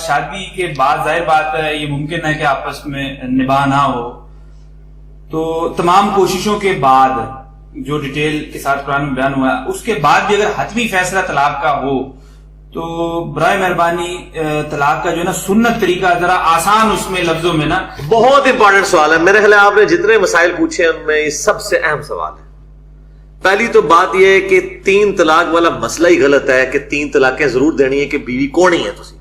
شادی کے بعد ظاہر بات ہے یہ ممکن ہے کہ آپس میں نباہ نہ ہو، تو تمام کوششوں کے بعد جو ڈیٹیل کے ساتھ قرآن میں بیان ہوا ہے اس کے بعد بھی اگر حتمی فیصلہ طلاق کا ہو تو برائے مہربانی طلاق کا جو ہے نا سنت طریقہ ذرا آسان اس میں لفظوں میں نا. بہت امپورٹنٹ سوال ہے میرے خیال آپ نے جتنے مسائل پوچھے ان میں یہ سب سے اہم سوال ہے. پہلی تو بات یہ ہے کہ 3 طلاق والا مسئلہ ہی غلط ہے کہ 3 طلاقیں ضرور دینی ہے کہ بیوی کون ہی ہے تسی.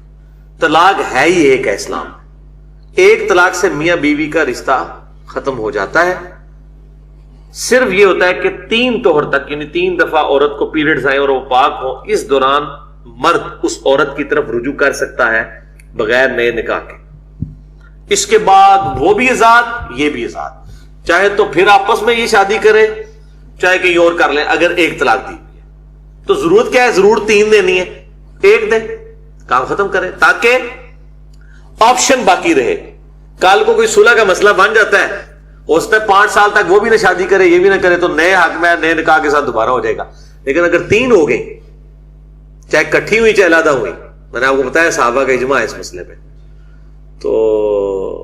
طلاق ہے ہی ایک ہے اسلام میں. ایک طلاق سے میاں بیوی کا رشتہ ختم ہو جاتا ہے. صرف یہ ہوتا ہے کہ 3 طہر تک یعنی 3 دفعہ عورت کو پیریڈز آئیں اور وہ پاک ہو، اس دوران مرد اس عورت کی طرف رجوع کر سکتا ہے بغیر نئے نکاح کے. اس کے بعد وہ بھی آزاد یہ بھی آزاد، چاہے تو پھر آپس میں یہ شادی کرے چاہے کہیں اور کر لیں. اگر ایک طلاق دی ہوئی ہے تو ضرورت کیا ہے؟ ضرور 3 دینی ہے، 1 دے کام ختم کرے تاکہ آپشن باقی رہے. کل کو کوئی صلح کا مسئلہ بن جاتا ہے اس میں 5 سال تک وہ بھی نہ شادی کرے یہ بھی نہ کرے تو نئے حق میں نئے نکاح کے ساتھ دوبارہ ہو جائے گا. لیکن اگر 3 ہو گئی چاہے کٹھی ہوئی چاہے علیحدہ ہوئی، میں نے آپ کو بتایا صحابہ کا اجماع ہے اس مسئلے پہ، تو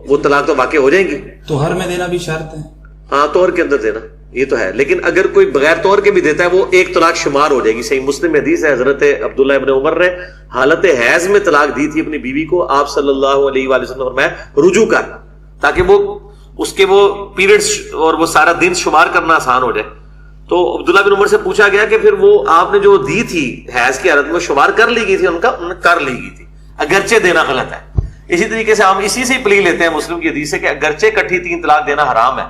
وہ طلاق تو واقع ہو جائیں گی. توہر میں دینا بھی شرط ہے؟ ہاں توہر کے اندر دینا یہ تو ہے، لیکن اگر کوئی بغیر توہر کے بھی دیتا ہے وہ ایک طلاق شمار ہو جائے گی. صحیح مسلم حدیث ہے حضرت عبداللہ ابن عمر نے حالت حیض میں طلاق دی تھی اپنی بیوی کو. آپ صلی اللہ علیہ وآلہ وسلم نے فرمایا رجوع کر، تاکہ وہ اس کے وہ پیریڈز اور وہ سارا دن شمار کرنا آسان ہو جائے. تو عبداللہ بن عمر سے پوچھا گیا کہ پھر وہ آپ نے جو دی تھی حیض کی حالت میں شمار کر لی گئی تھی ان کر لی گئی تھی، اگرچہ دینا غلط ہے. اسی طریقے سے ہم اسی سے پلی لیتے ہیں مسلم کی حدیث سے کہ اگرچہ کٹھی 3 طلاق دینا حرام ہے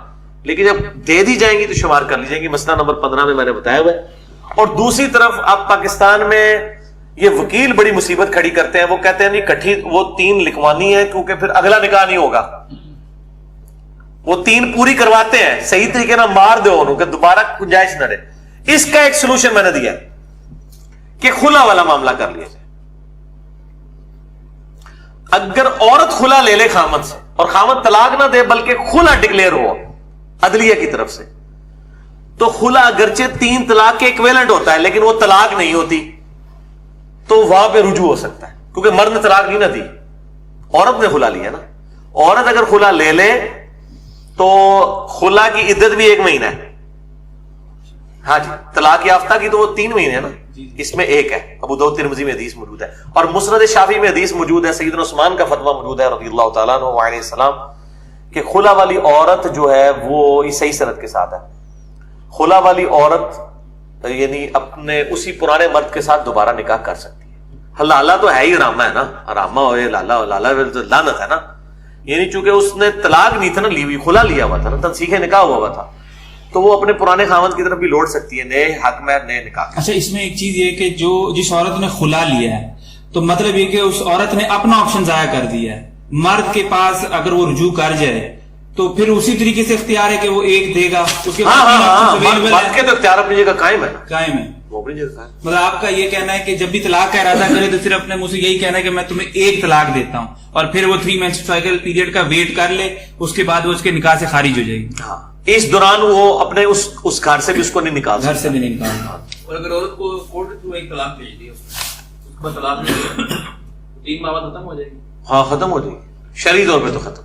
لیکن جب دے دی جائیں گی تو شمار کر لی جائیں گی. مسئلہ نمبر 15 میں نے بتایا ہوا ہے. اور دوسری طرف اب پاکستان میں یہ وکیل بڑی مصیبت کھڑی کرتے ہیں. وہ کہتے ہیں نہیں کٹھی وہ 3 لکھوانی ہے کیونکہ پھر اگلا نکاح نہیں ہوگا. وہ 3 پوری کرواتے ہیں صحیح طریقے نہ مار دو انہوں کہ دوبارہ گنجائش نہ رہے. اس کا ایک سلوشن میں نے دیا کہ خلا والا معاملہ کر لیا جائے. اگر عورت خلا لے لے خامد سے اور خامد طلاق نہ دے بلکہ خلا ڈکلیئر ہو عدلیہ کی طرف سے تو خلا اگرچہ 3 طلاق کے ایکویلنٹ ہوتا ہے لیکن وہ طلاق نہیں ہوتی تو وہاں پہ رجوع ہو سکتا ہے کیونکہ مرد نے طلاق نہیں نہ دی، عورت نے خلا لیا نا. عورت اگر خلا لے لے تو خلا کی عدت بھی 1 مہینہ ہے. ہاں جی طلاق یافتہ کی تو وہ 3 مہینے ہے نا، اس میں 1 ہے. ابو داؤد ترمذی میں حدیث موجود ہے اور مسند شافعی میں حدیث موجود ہے. سیدنا عثمان کا فتویٰ موجود ہے رضی اللہ تعالیٰ عنہ وعلیہ السلام کہ خلا والی عورت جو ہے وہ صحیح سند کے ساتھ ہے. خلا والی عورت یعنی اپنے اسی پرانے مرد کے ساتھ دوبارہ نکاح کر سکتی ہے. لالا تو ہے ہی رامہ ہے نا، رامہ ہوئے لالا لالا لعنت ہے نا. یعنی چونکہ اس نے طلاق نہیں تھا نا لی ہوئی، خلا لیا ہوا تھا نا، تنسیخ نکاح ہوا تھا تو وہ اپنے پرانے خاوند کی طرف بھی لوٹ سکتی ہے نئے حق میں نئے نکاح. اچھا اس میں ایک چیز یہ کہ جو جس عورت نے خلا لیا ہے تو مطلب یہ کہ اس عورت نے اپنا آپشن ضائع کر دیا ہے. مرد کے پاس اگر وہ رجوع کر جائے تو پھر اسی طریقے سے اختیار ہے کہ وہ 1 دے گا. اس کے مرد کے تو اختیار اپنی جگہ قائم ہے. مطلب آپ کا یہ کہنا ہے کہ جب بھی طلاق کا ارادہ کرے تو صرف اپنے منہ سے یہی کہنا ہے کہ میں تمہیں 1 طلاق دیتا ہوں اور پھر وہ 3 منتھ سائیکل پیریڈ کا ویٹ کر لے، اس کے بعد وہ اس کے نکاح سے خارج ہو جائے گی. ہاں اس دوران وہ اپنے اس گھر سے بھی اس کو نہیں نکال گھر سے بھی نہیں نکالنا. اور اگر عورت کو کورٹ کے تھرو 1 طلاق بھیج دی اس کے بعد طلاق نہیں 3 ماہ بعد ختم ہو جائے گی. ہاں ختم ہو جائے گی شرعی طور پہ تو ختم.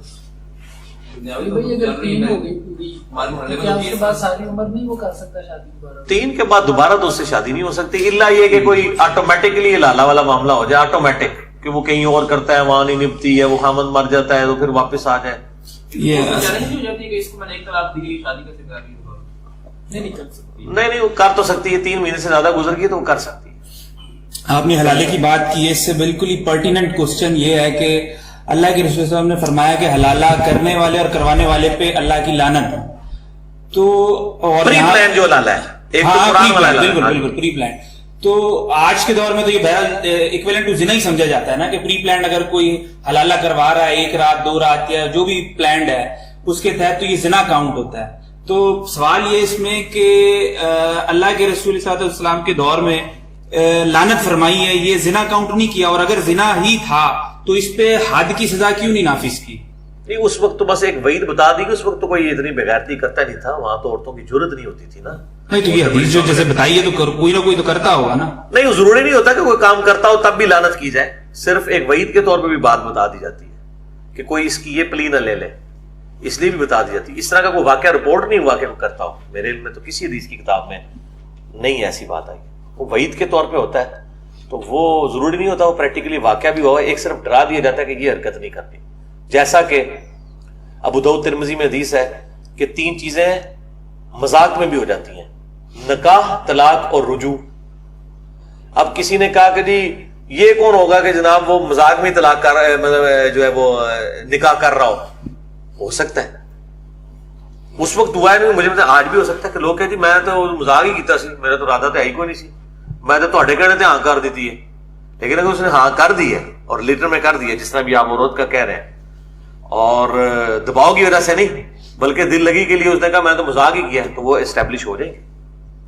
تین کے بعد دوبارہ تو اس سے شادی نہیں ہو سکتی الا یہ کہ کوئی آٹومیٹکلی لالا والا معاملہ ہو جائے آٹومیٹک کہ وہ کہیں اور کرتا ہے وہاں نہیں نپتی ہے وہ خامد مر جاتا ہے تو پھر واپس آ جائے. نہیں وہ کر تو سکتی ہے 3 مہینے سے زیادہ گزر گئی تو وہ کر سکتی ہے. آپ نے حلالے کی بات کی ہے، اس سے بالکل ہی پرٹیننٹ کوسچن یہ ہے کہ اللہ کے رسول صلی اللہ علیہ وسلم نے فرمایا کہ حلالہ کرنے والے اور کروانے والے پہ اللہ کی لعنت. تو پری پلان جو لالا ہے بالکل پری پلان. تو آج کے دور میں تو یہ بہرحال ایکویلنٹ ٹو زنا ہی سمجھا جاتا ہے نا کہ پری پلانڈ اگر کوئی حلالہ کروا رہا ہے 1 رات 2 رات یا جو بھی پلانڈ ہے اس کے تحت تو یہ زنا کاؤنٹ ہوتا ہے. تو سوال یہ اس میں کہ اللہ کے رسول صلی اللہ علیہ وسلم کے دور میں لعنت فرمائی ہے، یہ زنا کاؤنٹ نہیں کیا، اور اگر زنا ہی تھا تو اس پہ حد کی سزا کیوں نہیں نافذ کی؟ نہیں اس وقت تو بس ایک وعید بتا دی کہ اس وقت تو کوئی اتنی بغیرتی کرتا نہیں تھا، وہاں تو عورتوں کی جرت نہیں ہوتی تھی نا. نہیں تو یہ حدیث جو جیسے بتائیے تو کوئی نہ کوئی تو کرتا ہوگا نا. نہیں ضروری نہیں ہوتا کہ کوئی کام کرتا ہو تب بھی لعنت کی جائے. صرف ایک وعید کے طور پہ بھی بات بتا دی جاتی ہے کہ کوئی اس کی یہ پلی نہ لے لے، اس لیے بھی بتا دی جاتی ہے. اس طرح کا کوئی واقعہ رپورٹ نہیں ہوا کہ میں کرتا ہوں، میرے علم میں تو کسی حدیث کی کتاب میں نہیں ایسی بات آئی. وہ وعید کے طور پہ ہوتا ہے تو وہ ضروری نہیں ہوتا وہ پریکٹیکلی واقعہ بھی ہوا. ایک صرف ڈرا دیا جاتا ہے کہ یہ حرکت نہیں کرنی. جیسا کہ ابو داؤد ترمذی میں حدیث ہے کہ 3 چیزیں مذاق میں بھی ہو جاتی ہیں: نکاح، طلاق اور رجوع. اب کسی نے کہا کہ جی یہ کون ہوگا کہ جناب وہ مذاق میں طلاق کر رہا ہے، مطلب جو ہے وہ نکاح کر رہا ہو سکتا ہے. اس وقت ہوا ہے نہیں، مجھے آج بھی ہو سکتا ہے کہ لوگ کہتے جی میں تو مذاق ہی کیتا سی، میرا تو ارادہ تو ہے ہی کوئی نہیں سی، میں تو تہاڈے کہنے تے ہاں کر دیتی ہے. لیکن اگر اس نے ہاں کر دی ہے اور لیٹر میں کر دی ہے، جس طرح بھی آپ عورت کا کہہ رہے ہیں، اور دباؤ کی وجہ سے نہیں بلکہ دل لگی کے لیے اس نے کہا میں تو مذاق ہی کیا ہے، تو وہ اسٹیبلش ہو جائیں گے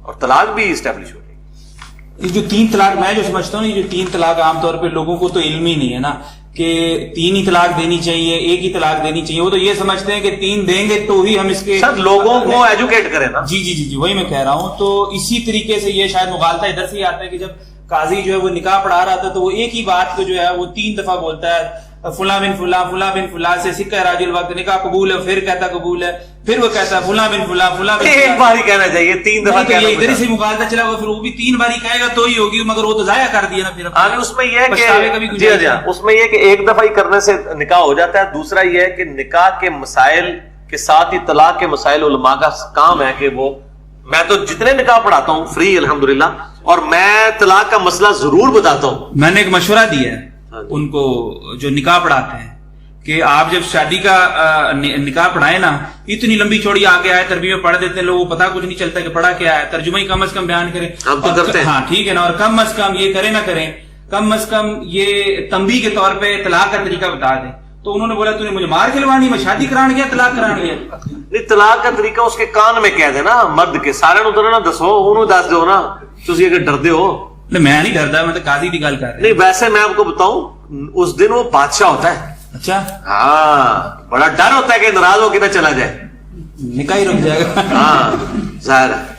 اور طلاق بھی اسٹیبلش ہو جائے گی. یہ جو 3 طلاق میں جو سمجھتا ہوں، یہ جو 3 طلاق عام طور پہ لوگوں کو تو علم ہی نہیں ہے نا کہ 3 ہی طلاق دینی چاہیے، 1 ہی طلاق دینی چاہیے. وہ تو یہ سمجھتے ہیں کہ 3 دیں گے تو ہی ہم اس کے سر لوگوں کو ایجوکیٹ کریں نا. جی وہی میں کہہ رہا ہوں. تو اسی طریقے سے یہ شاید مغالطہ ادھر سے ہی آتا ہے کہ جب قاضی جو ہے وہ نکاح پڑھا رہا تھا تو وہ ایک ہی بات کو جو ہے وہ 3 دفعہ بولتا ہے، فلاں بن فلاں، فلاں بن فلاں سے سکہ راج الوقت، نکاح قبول ہے، پھر کہتا قبول ہے، پھر وہ کہتا ہے فلاں بن فلاں، فلاں بن ایک بار ہی کہنا چاہیے، 3 دفعہ کہنا. ادھر ہی سے مغالطہ چلا ہوا، پھر وہ بھی 3 بار ہی کہے گا تو ہی ہوگی، مگر وہ تو ضائع کر دیا نا پھر. اس میں یہ کہ اس میں یہ کہ ایک دفعہ ہی کرنے سے نکاح ہو جاتا ہے. دوسرا یہ ہے کہ نکاح کے مسائل کے ساتھ ہی طلاق کے مسائل علماء کا کام ہے کہ وہ، میں تو جتنے نکاح پڑھاتا ہوں فری الحمدللہ، اور میں طلاق کا مسئلہ ضرور بتاتا ہوں. میں نے ایک مشورہ دیا ہے ان کو جو نکاح پڑھاتے ہیں کہ آپ جب شادی کا نکاح پڑھائیں نا، اتنی لمبی چوڑی آگے آئے تربیت میں پڑھ دیتے ہیں لوگوں کو، پتا کچھ نہیں چلتا کہ پڑھا کیا ہے. ترجمہ ہی کم از کم بیان کریں. ہم تو کرتے ہیں. ہاں ٹھیک ہے نا. اور کم از کم یہ کریں نہ کریں، کم از کم یہ تنبیہ کے طور پہ طلاق کا طریقہ بتا دیں. تو انہوں نے بولا تو نے مجھے مار کھلوانی، میں شادی کران گیا طلاق کران گیا. نہیں، طلاق کا طریقہ اس کے کان میں کہہ دینا مرد کے، سارے نو تو نہ دسو، انہوں دس دو نا. تسی اگر ڈردے ہو. میں نہیں ڈردا، میں تو قاضی کی گل کر رہا. نہیں ویسے میں آپ کو بتاؤں اس دن وہ بادشاہ ہوتا ہے. اچھا ہاں، بڑا ڈر ہوتا ہے کہ ناراض ہو کے نہ چلا جائے، نکاح ہی رک جائے گا. ہاں ظاہر ہے.